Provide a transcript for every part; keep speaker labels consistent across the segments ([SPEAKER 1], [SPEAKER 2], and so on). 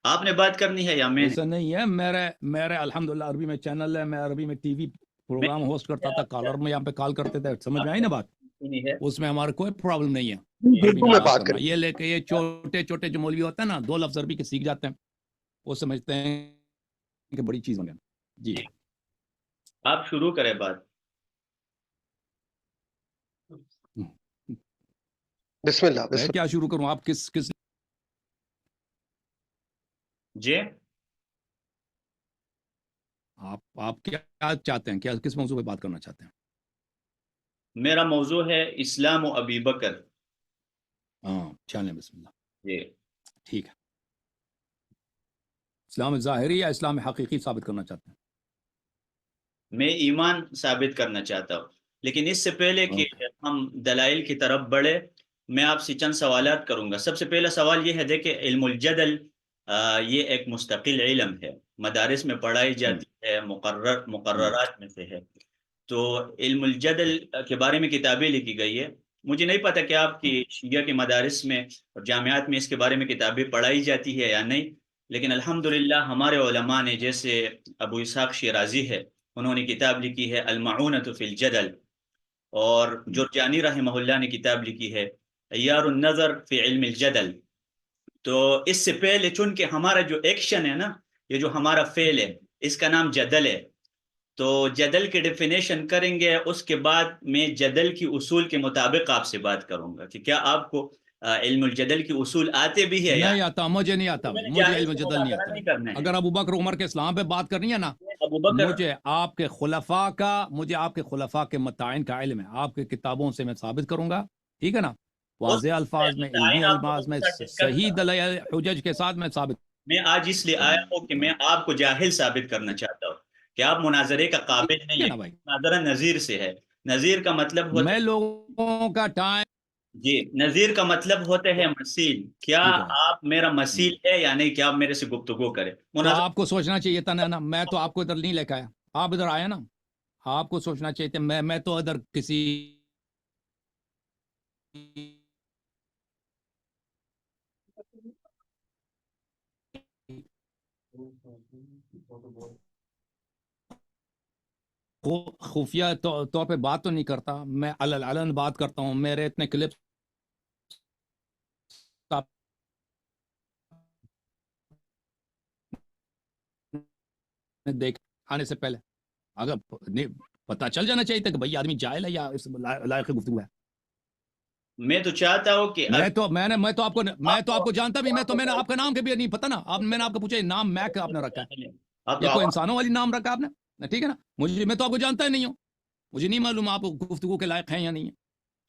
[SPEAKER 1] آپ نے بات کرنی ہے یا میں نے؟
[SPEAKER 2] ایسا نہیں ہے، میرے الحمدللہ عربی میں چینل ہے، میں عربی میں ٹی وی پروگرام ہوسٹ کرتا تھا، کالر میں یہاں پہ کال کرتے تھے، سمجھ میں آئی نا بات؟
[SPEAKER 1] ہے
[SPEAKER 2] اس میں ہمارا کوئی پرابلم نہیں ہے عربی
[SPEAKER 3] اردو
[SPEAKER 2] میں
[SPEAKER 3] میں
[SPEAKER 2] بات
[SPEAKER 3] بات
[SPEAKER 2] کرنا.
[SPEAKER 3] کریں.
[SPEAKER 2] یہ لے کے یہ چھوٹے چھوٹے جو مولوی ہوتے ہیں نا، 2 لفظ عربی کے سیکھ جاتے ہیں، وہ سمجھتے ہیں کہ بڑی چیز بنے. جی
[SPEAKER 1] آپ شروع کریں بات.
[SPEAKER 3] بسم اللہ
[SPEAKER 2] میں کیا شروع کروں؟ آپ کس
[SPEAKER 1] جی
[SPEAKER 2] آپ کیا چاہتے ہیں؟ کس موضوع پہ بات کرنا چاہتے ہیں؟
[SPEAKER 1] میرا موضوع ہے اسلام و ابی بکر.
[SPEAKER 2] ہاں چلیں، بسم اللہ.
[SPEAKER 1] جی
[SPEAKER 2] ٹھیک ہے. اسلام ظاہری یا اسلام حقیقی ثابت کرنا چاہتے ہیں؟
[SPEAKER 1] میں ایمان ثابت کرنا چاہتا ہوں، لیکن اس سے پہلے کہ ہم دلائل کی طرف بڑھے، میں آپ سے چند سوالات کروں گا. سب سے پہلا سوال یہ ہے، دیکھیں علم الجدل یہ ایک مستقل علم ہے، مدارس میں پڑھائی جاتی ہے، مقررات میں سے ہے. تو علم الجدل کے بارے میں کتابیں لکھی گئی ہے. مجھے نہیں پتا کہ آپ کی شیعہ کے مدارس میں اور جامعات میں اس کے بارے میں کتابیں پڑھائی جاتی ہے یا نہیں، لیکن الحمدللہ ہمارے علماء نے، جیسے ابو اسحاق شیرازی ہے، انہوں نے کتاب لکھی ہے المعونۃ فی الجدل، اور جرجانی رحمہ اللہ نے کتاب لکھی ہے عیار النظر فی علم الجدل. تو اس سے پہلے چونکہ ہمارا جو ایکشن ہے نا، یہ جو ہمارا فعل ہے، اس کا نام جدل ہے، تو جدل کی ڈیفینیشن کریں گے. اس کے بعد میں جدل کی اصول کے مطابق آپ سے بات کروں گا کہ کیا آپ کو علم الجدل کی اصول آتے بھی ہے یا
[SPEAKER 2] نہیں آتا. مجھے نہیں آتا بھائی، مجھے علم جدل نہیں آتا.
[SPEAKER 1] کرنا ہے.
[SPEAKER 2] اگر ابو بکر عمر کے اسلام پہ بات کرنی ہے نا،
[SPEAKER 1] ابو بکر
[SPEAKER 2] مجھے آپ کے خلفاء کے متعین کا علم ہے، آپ کی کتابوں سے میں ثابت کروں گا. ٹھیک ہے نا؟ واضح الفاظ میں، علمی الفاظ میں، صحیح دلائل حجج کے ساتھ میں ثابت.
[SPEAKER 1] میں آج اس لیے آیا ہوں کہ میں آپ کو جاہل ثابت کرنا چاہتا ہوں کہ آپ مناظرے کا قابل نہیں
[SPEAKER 2] ہے
[SPEAKER 1] ہے.
[SPEAKER 2] نا بھائی؟
[SPEAKER 1] مناظرہ نظیر سے ہے. نظیر کا مطلب ہوتا
[SPEAKER 2] میں
[SPEAKER 1] ہے،
[SPEAKER 2] لوگوں کا ٹائم.
[SPEAKER 1] جی نظیر کا مطلب ہوتے ہیں مسیل. کیا
[SPEAKER 2] ٹھیک ہے بھائی.
[SPEAKER 1] آپ میرا مسیل ہے یا نہیں؟ کیا آپ میرے سے گفتگو کریں؟
[SPEAKER 2] تو آپ کو سوچنا چاہیے تھا نا، میں تو آپ کو ادھر نہیں لے کے آیا، آپ ادھر آئے نا. آپ کو سوچنا چاہیے تھا، میں تو ادھر کسی خفیہ طور پہ بات تو نہیں کرتا، میں علن بات کرتا ہوں. میرے اتنے کلپس دیکھ آنے سے پہلے اگر پتہ چل جانا چاہیے تھا کہ بھائی آدمی جاہل ہے یا اس لائق گفتگو ہے.
[SPEAKER 1] میں تو چاہتا ہوں کہ
[SPEAKER 2] میں تو آپ کو جانتا بھی، میں نے آپ کا نام کے بھی نہیں پتا نا. میں نے آپ کو پوچھا نام میک آپ نے رکھا ہے،
[SPEAKER 1] آپ
[SPEAKER 2] یہ
[SPEAKER 1] تو
[SPEAKER 2] کوئی انسانوں والی نام رکھا آپ نے؟ ٹھیک ہے نا؟ میں تو آپ کو جانتا ہی نہیں ہوں، مجھے نہیں معلوم آپ گفتگو کے لائق ہیں یا نہیں ہیں.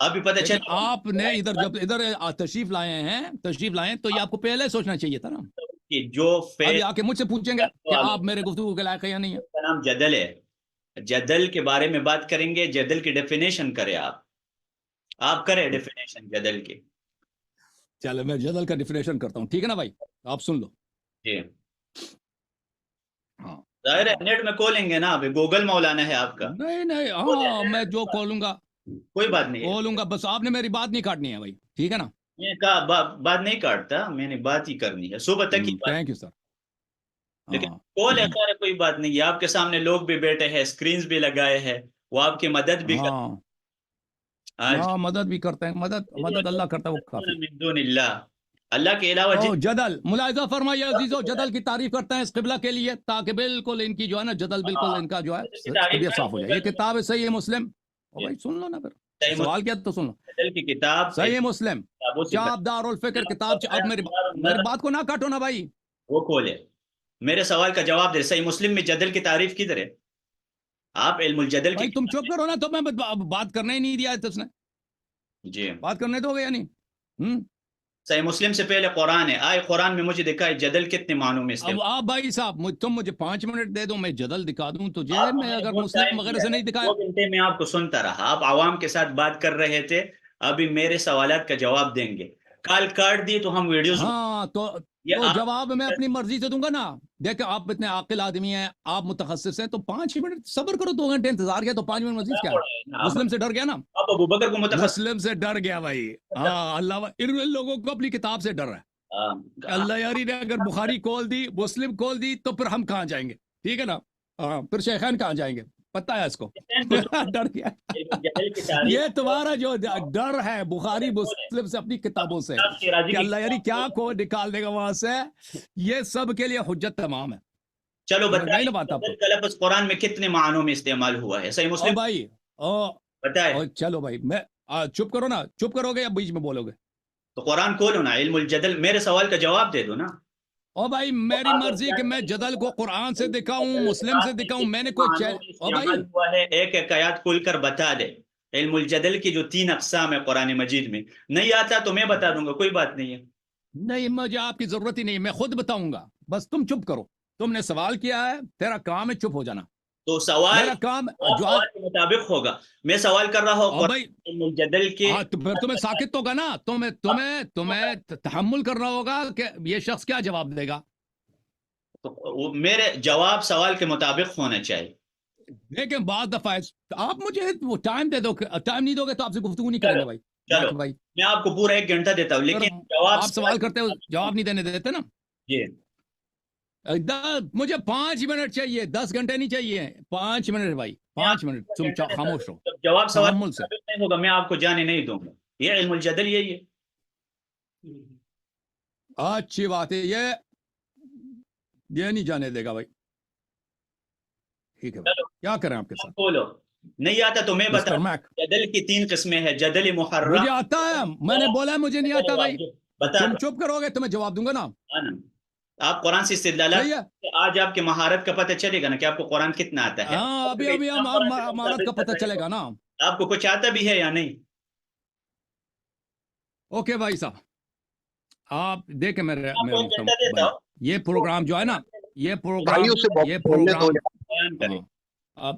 [SPEAKER 1] ابھی پتہ
[SPEAKER 2] لیکن
[SPEAKER 1] چلا
[SPEAKER 2] آپ نے ادھر تشریف لائے تو یہ آپ کو پہلے سوچنا چاہیے تھا نا.
[SPEAKER 1] کہ جو
[SPEAKER 2] ابھی
[SPEAKER 1] فیل
[SPEAKER 2] آ کے مجھ سے پوچھیں گے کہ آپ میرے گفتگو کے لائق ہیں یا نہیں ہیں.
[SPEAKER 1] کا نام جدل ہے. جدل کے بارے میں بات کریں گے. جدل کی ڈیفینیشن کریں آپ کریں ڈیفینیشن جدل کی.
[SPEAKER 2] چلو میں جدل کا ڈیفینیشن کرتا ہوں، ٹھیک ہے نا بھائی؟ آپ سن لو.
[SPEAKER 1] جی
[SPEAKER 2] ہاں
[SPEAKER 1] ظاہر ہے نیٹ میں کھولیں گے نا، ابھی گوگل مولانا ہے آپ کا.
[SPEAKER 2] نہیں ہاں، میں جو کھولوں گا
[SPEAKER 1] کوئی بات نہیں ہے.
[SPEAKER 2] بس آپ نے میری بات نہیں کاٹنی ہے بھائی، ٹھیک ہے نا؟
[SPEAKER 1] میں کہا بات نہیں کاٹتا، میں نے بات ہی کرنی ہے صبح تک کی بات.
[SPEAKER 2] Thank you sir.
[SPEAKER 1] لیکن
[SPEAKER 2] ہاں
[SPEAKER 1] کال ہے سارے، کوئی بات نہیں ہے. آپ کے سامنے لوگ بھی بیٹھے ہیں، سکرینز بھی لگائے ہیں، وہ آپ کی مدد بھی کرتے
[SPEAKER 2] ہاں
[SPEAKER 1] ہیں. آج
[SPEAKER 2] ہاں، مدد بھی کرتے ہیں. مدد اللہ کرتا ہے، وہ کافی.
[SPEAKER 1] من دون اللہ کے علاوہ
[SPEAKER 2] جدل ملاحظہ فرمائیے عزیزو، جدل کی تعریف کرتے ہیں اس قبلہ کے لیے تاکہ بالکل ان کی جو ہے نا جدل بالکل ان کا جو ہے طبیعت صاف ہو جائے. یہ کتاب ہے صحیح مسلم. او بھائی سن لو نا، پھر سوال کیا تو سن لو.
[SPEAKER 1] جدل کی کتاب
[SPEAKER 2] صحیح مسلم چاپ دار الفکر کتاب. اب میری بات کو نہ کاٹو نا بھائی.
[SPEAKER 1] وہ کھولے، میرے سوال کا جواب دے. صحیح مسلم میں جدل کی تعریف کدھر ہے؟ آپ علم الجدل کی
[SPEAKER 2] بھائی تم چپ کرو نا، تو میں بات کرنے ہی نہیں دیا ہے اس نے.
[SPEAKER 1] جی
[SPEAKER 2] بات کرنے دو گے یا نہیں؟
[SPEAKER 1] صحیح مسلم سے پہلے قرآن ہے. آئے قرآن میں مجھے دکھا ہے جدل کتنے معنوں میں
[SPEAKER 2] اب
[SPEAKER 1] استعمال.
[SPEAKER 2] آپ بھائی صاحب تم مجھے 5 منٹ دے دو، میں جدل دکھا دوں تجھے.
[SPEAKER 1] آپ کو
[SPEAKER 2] میں
[SPEAKER 1] نے
[SPEAKER 2] اگر
[SPEAKER 1] بہت
[SPEAKER 2] مسلم
[SPEAKER 1] ٹائم
[SPEAKER 2] وغیرہ
[SPEAKER 1] دیا
[SPEAKER 2] سے
[SPEAKER 1] ہے،
[SPEAKER 2] نہیں دکھایا
[SPEAKER 1] 2 گھنٹے میں آپ کو سنتا رہا. آپ عوام کے ساتھ بات کر رہے تھے، ابھی میرے سوالات کا جواب دیں گے. کال کاٹ دی تو ہم ویڈیوز
[SPEAKER 2] ہاں تو جواب میں اپنی مرضی سے دوں گا نا. دیکھ آپ اتنے عاقل آدمی ہیں، آپ متخصص ہیں، تو 5 منٹ صبر کرو. 2 گھنٹے انتظار کیا تو 5 منٹ مزید کیا ہے؟ مسلم سے ڈر گیا نا،
[SPEAKER 1] آپ ابو بکر کو متخصص
[SPEAKER 2] مسلم سے ڈر گیا بھائی. ہاں اللہ ان لوگوں کو اپنی کتاب سے ڈر ہے. کہ اللہ یاری نے اگر بخاری کھول دی مسلم کھول دی تو پھر ہم کہاں جائیں گے؟ ٹھیک ہے نا؟ ہاں پھر شیخین کہاں جائیں گے؟ پتہ ہے اس کو ڈر گیا یہ تمہارا جو ڈر ہے بخاری مسلم سے اپنی کتابوں سے کہ اللہ یاری کیا کو نکال دے گا وہاں سے، یہ سب کے لیے حجت تمام ہے.
[SPEAKER 1] چلو
[SPEAKER 2] بتائیں نا بات آپ کو.
[SPEAKER 1] کا لفظ قرآن میں کتنے معنوں میں استعمال ہوا ہے؟ صحیح مسلم
[SPEAKER 2] بھائی
[SPEAKER 1] بتائے.
[SPEAKER 2] چلو بھائی میں چپ کرو نا، چپ کرو گے یا بیچ میں بولو گے؟
[SPEAKER 1] تو قرآن کھولو نا، علم الجدل، میرے سوال کا جواب دے دو نا.
[SPEAKER 2] او بھائی میری مرضی کہ میں جدل کو قرآن سے دکھاؤں مسلم سے دکھاؤں، میں نے کوئی او بھائی
[SPEAKER 1] ہوا ہے ایک ایک آیات کھول کر بتا دے. علم الجدل کی جو 3 اقسام ہے قرآن مجید میں، نہیں آتا تو میں بتا دوں گا، کوئی بات نہیں ہے.
[SPEAKER 2] نہیں مجھے آپ کی ضرورت ہی نہیں، میں خود بتاؤں گا، بس تم چپ کرو. تم نے سوال کیا ہے، تیرا کام ہے چپ ہو جانا.
[SPEAKER 1] تو سوال
[SPEAKER 2] میرا کام
[SPEAKER 1] سوال کے مطابق ہوگا. میں سوال کر رہا ہوں
[SPEAKER 2] بھائی
[SPEAKER 1] علم الجدل کے.
[SPEAKER 2] تو پھر تمہیں ساکت ہوگا نا، تمہیں تحمل کرنا ہوگا کہ یہ شخص کیا جواب دے گا.
[SPEAKER 1] تو میرے جواب سوال کے مطابق ہونا چاہیے.
[SPEAKER 2] لیکن بعض دفعہ آپ مجھے وہ ٹائم دے دو، ٹائم نہیں دو گے تو آپ سے گفتگو نہیں کریں گے بھائی.
[SPEAKER 1] چلو
[SPEAKER 2] بھائی
[SPEAKER 1] میں آپ کو پورا 1 گھنٹہ دیتا ہوں، لیکن جواب
[SPEAKER 2] آپ سوال کرتے ہو جواب نہیں دینے دیتے نا.
[SPEAKER 1] جی
[SPEAKER 2] مجھے 5 منٹ چاہیے، 10 گھنٹے نہیں چاہیے. 5 منٹ بھائی، 5 منٹ تم خاموش رہو.
[SPEAKER 1] جواب سوال
[SPEAKER 2] تحمل سے
[SPEAKER 1] نہیں ہوگا، میں آپ کو جانے نہیں دوں گا. یہ علم الجدل یہی ہے.
[SPEAKER 2] اچھی بات ہے، یہ نہیں جانے دے گا بھائی. ٹھیک ہے بھائی، کیا کریں آپ کے ساتھ؟
[SPEAKER 1] بولو. نہیں آتا تو میں بتا. جدل کی 3 قسمیں ہیں، جدل محرم.
[SPEAKER 2] مجھے آتا ہے، میں نے بولا مجھے نہیں آتا بھائی.
[SPEAKER 1] بتا
[SPEAKER 2] تم چپ کرو گے تو میں جواب دوں گا نا.
[SPEAKER 1] آپ قرآن سے استدلالات آج آپ کے مہارت کا پتہ چلے گا نا کہ آپ کو قرآن کتنا آتا ہے.
[SPEAKER 2] ابھی مہارت کا پتہ چلے گا نا.
[SPEAKER 1] آپ کو کچھ آتا بھی ہے یا نہیں؟
[SPEAKER 2] اوکے بھائی صاحب، آپ دیکھیں میرے یہ پروگرام جو ہے نا، یہ پروگرام اب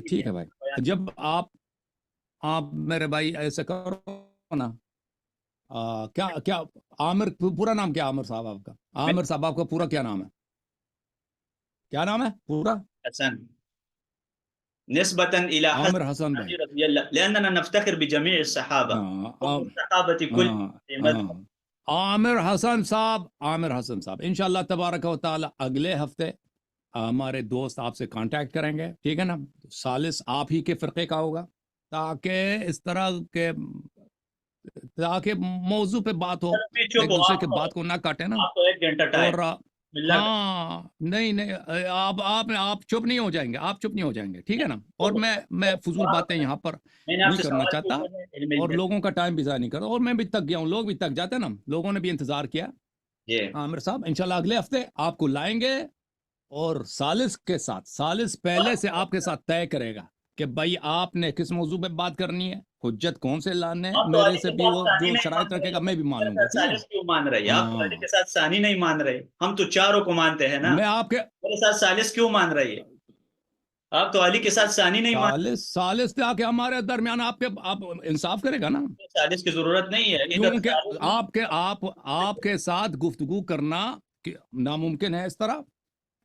[SPEAKER 2] ٹھیک ہے بھائی. جب آپ میرے بھائی ایسے کرو نا، کیا عامر پورا نام کیا؟ عامر صاحب آپ کا، عامر صاحب آپ کا پورا کیا نام ہے؟ کیا نام ہے پورا؟
[SPEAKER 1] حسن، نسبة إلى
[SPEAKER 2] عامر حسن بھائی.
[SPEAKER 1] رضي الله، لأننا نفتخر بجميع الصحابة والصحابة كل.
[SPEAKER 2] عامر حسن صاحب انشاءاللہ تبارک و تعالی اگلے ہفتے ہمارے دوست آپ سے کانٹیکٹ کریں گے، ٹھیک ہے نا. ثالث آپ ہی کے فرقے کا ہوگا، تاکہ اس طرح کے موضوع پہ بات ہو، ایک دوسرے کے بات کو نہ کاٹے نا. اور ہاں نہیں آپ چپ نہیں ہو جائیں گے، آپ چپ نہیں ہو جائیں گے، ٹھیک ہے نا. اور میں فضول باتیں یہاں پر نہیں کرنا چاہتا، اور لوگوں کا ٹائم بھی ضائع نہیں کرتا. اور میں بھی تک گیا ہوں، لوگ بھی تک جاتے ہیں نا، لوگوں نے بھی انتظار کیا. عامر صاحب انشاءاللہ اگلے ہفتے آپ کو لائیں گے، اور ثالث کے ساتھ، ثالث پہلے سے آپ کے ساتھ طے کرے گا کہ بھائی آپ نے کس موضوع پہ بات کرنی ہے، حجت کون سے لانے ہیں. میرے سے بھی وہ جو شرائط رکھے گا میں بھی مان لوں گا.
[SPEAKER 1] ثالث کیوں مان رہے ہیں آپ؟ علی کے ساتھ ثانی نہیں مان رہے، ہم تو چاروں کو مانتے ہیں نا.
[SPEAKER 2] میں آپ کے
[SPEAKER 1] میرے ساتھ ثالث کیوں مان رہی ہے؟ آپ تو علی کے ساتھ ثانی نہیں مان.
[SPEAKER 2] ثالث آ کے ہمارے درمیان آپ انصاف کرے گا نا.
[SPEAKER 1] ثالث کی ضرورت نہیں ہے،
[SPEAKER 2] کیونکہ آپ کے ساتھ گفتگو کرنا ناممکن ہے اس طرح،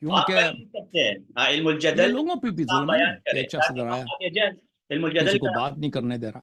[SPEAKER 2] کیونکہ
[SPEAKER 1] علم الجدل
[SPEAKER 2] لوگوں پہ بھی ظلم ہے. ایک شخص ڈرایا،
[SPEAKER 1] علم الجدل
[SPEAKER 2] کسی کو بات نہیں کرنے دے رہا.